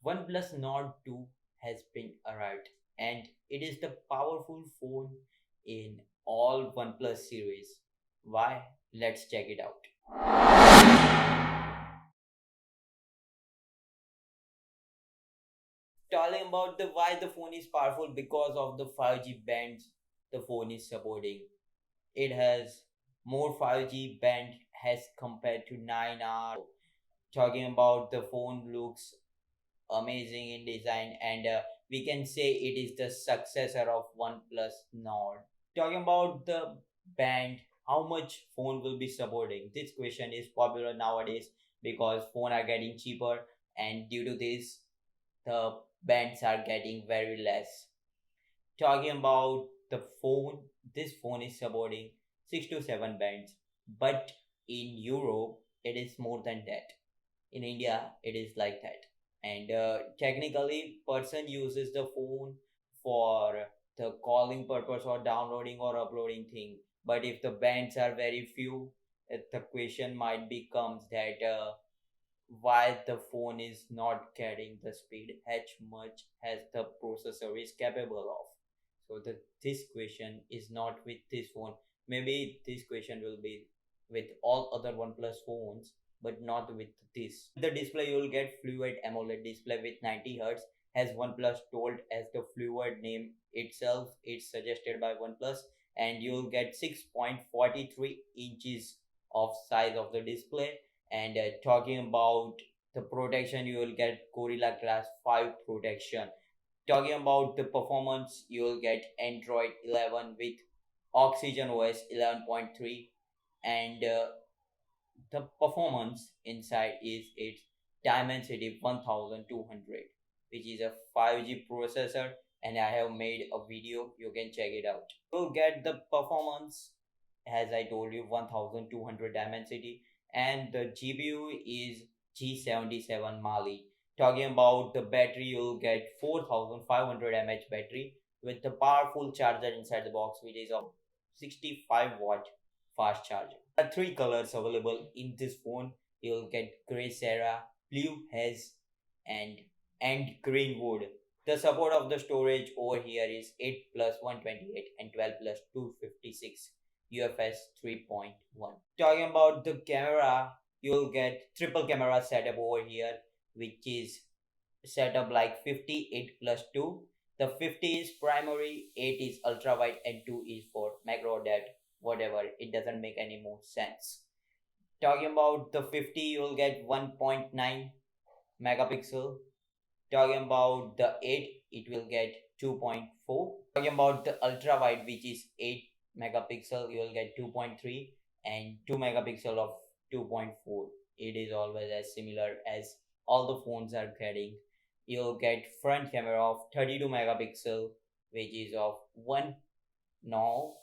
OnePlus Nord 2 has been arrived and it is the powerful phone in all OnePlus series. Why? Let's check it out. Talking about the why the phone is powerful because of the 5G bands the phone is supporting. It has more 5G band as compared to 9R. Talking about the phone looks amazing in design and we can say it is the successor of OnePlus Nord. Talking about the band, how much phone will be supporting? This question is popular nowadays because phone are getting cheaper and due to this the bands are getting very less. Talking about the phone, this phone is supporting 6 to 7 bands, but in Europe it is more than that. In India it is like that, and technically person uses the phone for the calling purpose or downloading or uploading thing. But if the bands are very few, the question might becomes that why the phone is not getting the speed as much as the processor is capable of. So this question is not with this phone. Maybe this question will be with all other OnePlus phones, but not with this. The display you will get Fluid AMOLED display with 90 Hz, as OnePlus told as the Fluid name itself. It's suggested by OnePlus, and you'll get 6.43 inches of size of the display. And talking about the protection, you will get Gorilla Glass 5 protection. Talking about the performance, you will get Android 11 with Oxygen OS 11.3, and the performance inside is its Dimensity 1200, which is a 5G processor, and I have made a video, you can check it out. You'll get the performance as I told you 1200 Dimensity, and the GPU is G77 Mali. Talking about the battery, you'll get 4500 mAh battery with the powerful charger inside the box, which is a 65-watt fast charger. There are three colors available in this phone. You'll get gray Sarah, blue haze, and green wood. The support of the storage over here is 8 plus 128 and 12 plus 256 UFS 3.1. Talking about the camera, you'll get triple camera setup over here, which is setup like 58 plus 2. The 50 is primary, 8 is ultra wide, and 2 is for macro depth, whatever. It doesn't make any more sense. Talking about the 50, you'll get 1.9 megapixel. Talking about the 8, it will get 2.4. Talking about the ultra wide, which is 8 megapixel, you will get 2.3, and 2 megapixel of 2.4. It is always as similar as all the phones are getting. You'll get front camera of 32 megapixel, which is of 1 now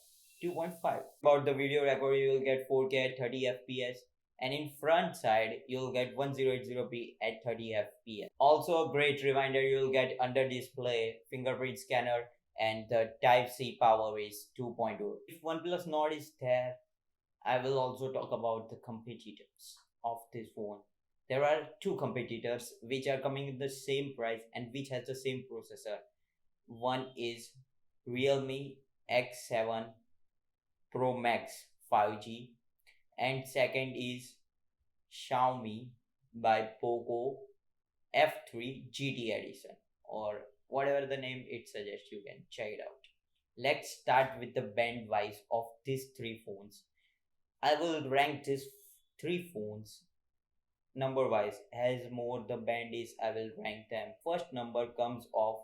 2.5. About the video record, you will get 4K at 30 fps, and in front side you'll get 1080p at 30 fps. Also a great reminder, you'll get under display fingerprint scanner, and the type C power is 2.0. If OnePlus Nord is there, I will also talk about the competitors of this phone. There are two competitors which are coming in the same price and which has the same processor. One is Realme X7 Pro Max 5G, and second is Xiaomi by Poco F3 GT edition, or whatever the name it suggests, you can check it out. Let's start with the band wise of these three phones. I will rank these three phones number wise. As more the band is, I will rank them. First number comes of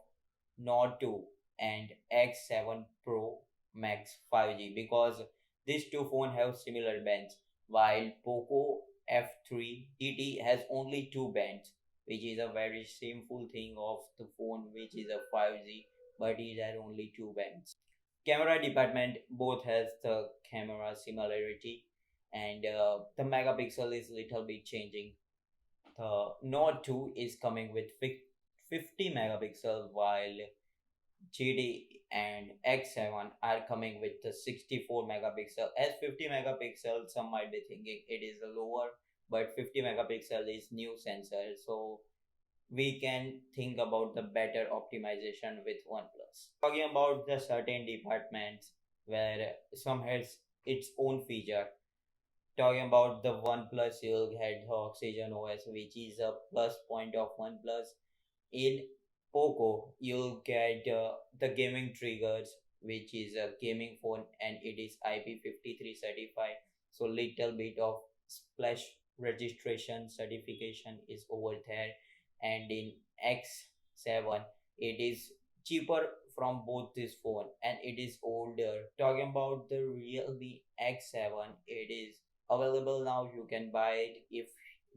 Nord 2 and X7 Pro Max 5G, because these two phones have similar bands, while Poco F3 GT has only two bands, which is a very shameful thing of the phone which is a 5G, but it has only two bands. Camera department both has the camera similarity, and the megapixel is little bit changing. The Nord 2 is coming with 50 megapixel, while GD and X7 are coming with the 64 megapixel. As 50 megapixel, some might be thinking it is a lower, but 50 megapixel is new sensor, so we can think about the better optimization with OnePlus. Talking about the certain departments where some has its own feature. Talking about the OnePlus, you'll get the Oxygen OS, which is a plus point of OnePlus. In Poco, you'll get the gaming triggers, which is a gaming phone and it is IP53 certified. So little bit of splash registration certification is over there. And in X7, it is cheaper from both this phone and it is older. Talking about the Realme X7, it is available now. You can buy it if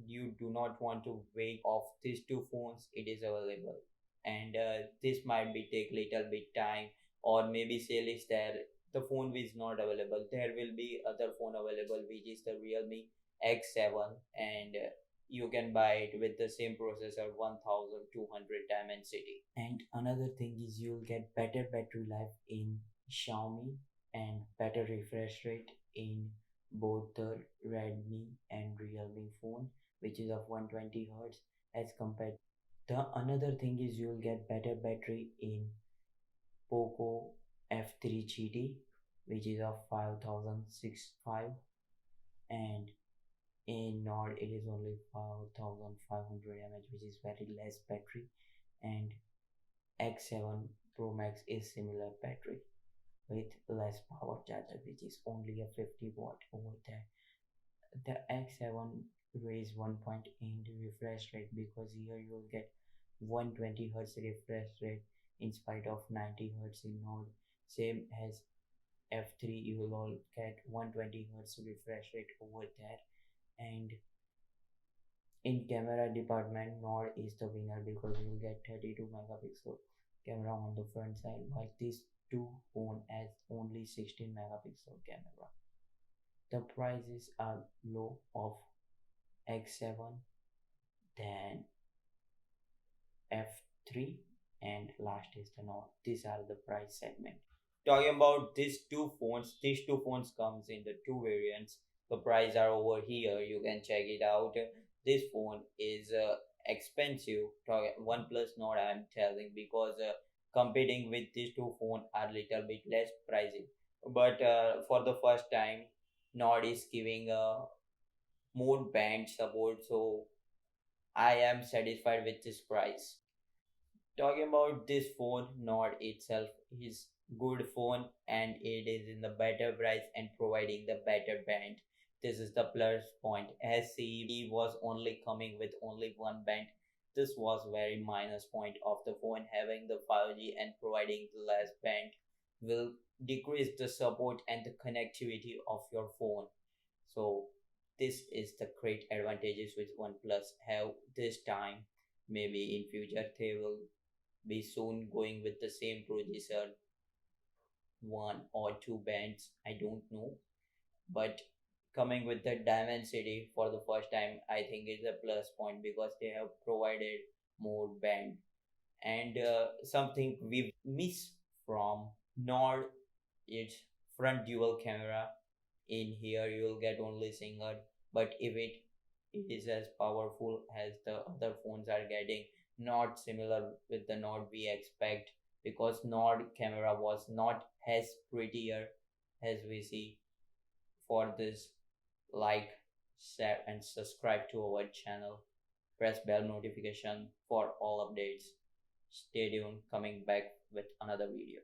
you do not want to wait of these two phones. It is available, and this might be take little bit time, or maybe sale is there, the phone is not available, there will be other phone available which is the Realme X7, and you can buy it with the same processor 1200 Dimensity. And another thing is you'll get better battery life in Xiaomi and better refresh rate in both the Redmi and Realme phone, which is of 120 Hz as compared. The another thing is you'll get better battery in Poco F3 GT, which is of 5065, and in Nord it is only 5500 mAh, which is very less battery, and X7 Pro Max is similar battery with less power charger, which is only a 50 watt over there. The X7 raise 1.8 refresh rate because here you will get 120 Hz refresh rate in spite of 90 Hz in Node. Same as F3, you will all get 120 Hz refresh rate over there. And in camera department, Nord is the winner because you will get 32 megapixel camera on the front side, while this two phone has only 16 megapixel camera. The prices are low of X7, then F3, and last is the Nord. These are the price segment. Talking about these two phones comes in the two variants. The price are over here. You can check it out. This phone is expensive. OnePlus Nord, I'm telling, because competing with these two phones are little bit less pricey. But for the first time, Nord is giving more band support, so I am satisfied with this price. Talking about this phone, Nord itself is good phone and it is in the better price and providing the better band. This is the plus point. As CE was only coming with only one band, this was very minus point of the phone. Having the 5G and providing the less band will decrease the support and the connectivity of your phone. So this is the great advantages which OnePlus have this time. Maybe in future they will be soon going with the same processor, one or two bands, I don't know. But coming with the Dimensity for the first time, I think is a plus point because they have provided more band. And something we miss from Nord is front dual camera. In here you'll get only single, but if it is as powerful as the other phones are getting, not similar with the Nord we expect, because Nord camera was not as prettier as we see. For this, like, share and subscribe to our channel, press bell notification for all updates. Stay tuned, coming back with another video.